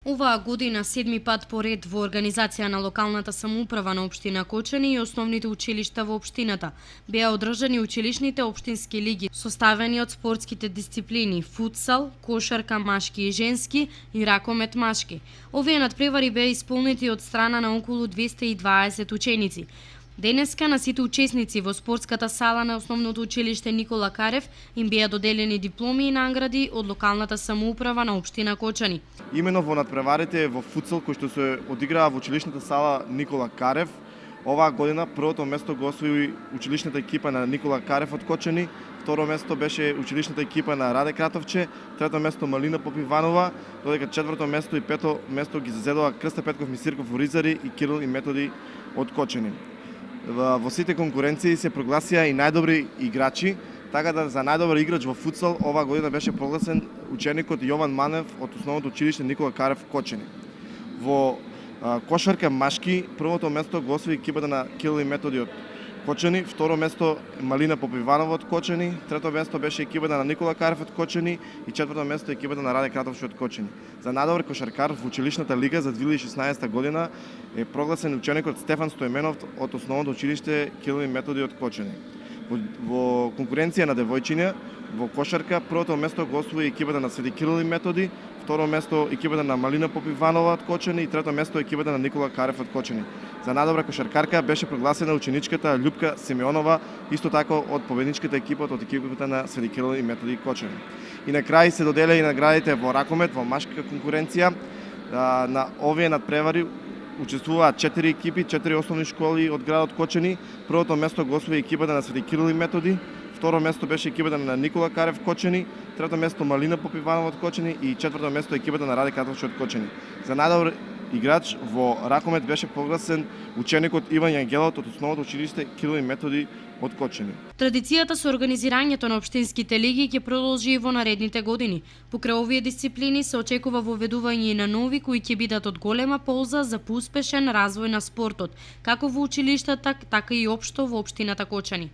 Оваа година седми пат поред во организација на локалната самоуправа на општина Кочани и основните училишта во општината беа одржани училишните општински лиги составени од спортските дисциплини футсал, кошарка машки и женски и ракомет машки. Овие надпревари беа исполнети од страна на околу 220 ученици. Денеска на сите учесници во спортската сала на основното училиште Никола Карев им беа доделени дипломи и награди од локалната самоуправа на општина Кочани. Имено во надпреварите во футсал кои што се одиграа во училишната сала Никола Карев, оваа година првото место го освои училишната екипа на Никола Карев од Кочани, второ место беше училишната екипа на Раде Кратовче, трето место Малина Попиванова, додека четврто место и пето место ги зазедува Крста Петков Мисирков Оризари и Кирил и Методи од Кочани. Во сите конкуренции се прогласија и најдобри играчи, така да за најдобар играч во футсал оваа година беше прогласен ученикот Јован Манев од основното училиште Никола Карев Кочани. Во кошарка машки првото место го освои екипата на Кирил и Методи од Кочани, второ место Малина Попиванова од Кочани, трето место беше екипата на Никола Карев од Кочани и четврто место екипата на Раде Кратовче од Кочани. За најдобар кошаркар во училишната лига за 2016 година е прогласен ученикот Стефан Стојменов од основното училиште Кирил и Методи од Кочани. Во конкуренција на девојчиња во кошарка првото место го освои екипата на Свети Кирил и Методи, второ место екипата на Малина Попиванова од Кочани и трето место екипата на Никола Карев од Кочани. За најдобра кошаркарка беше прогласена ученичката Љупка Симеонова, исто така од победничката екипа од екипата на Свети Кирил и Методи Кочани. И на крај се доделија и наградите во ракомет во машка конкуренција. На овие надпревари учествуваат 4 екипи, 4 основни школи од градот Кочани. Првото место го освои екипата на Свети Кирил и Методи, второ место беше екипата на Никола Карев Кочани, трето место Малина Попиванова од Кочани и четврто место екипата на Раде Кратовче од Кочани. За најдобар играч во ракомет беше прогласен ученикот Иван Јангелот од основното училиште Кирил и Методи од Кочани. Традицијата со организирањето на општинските лиги ќе продолжи и во наредните години. Покрај овие дисциплини се очекува воведување и на нови кои ќе бидат од голема полза за поуспешен развој на спортот, како во училиштата, така и општо во општината Кочани.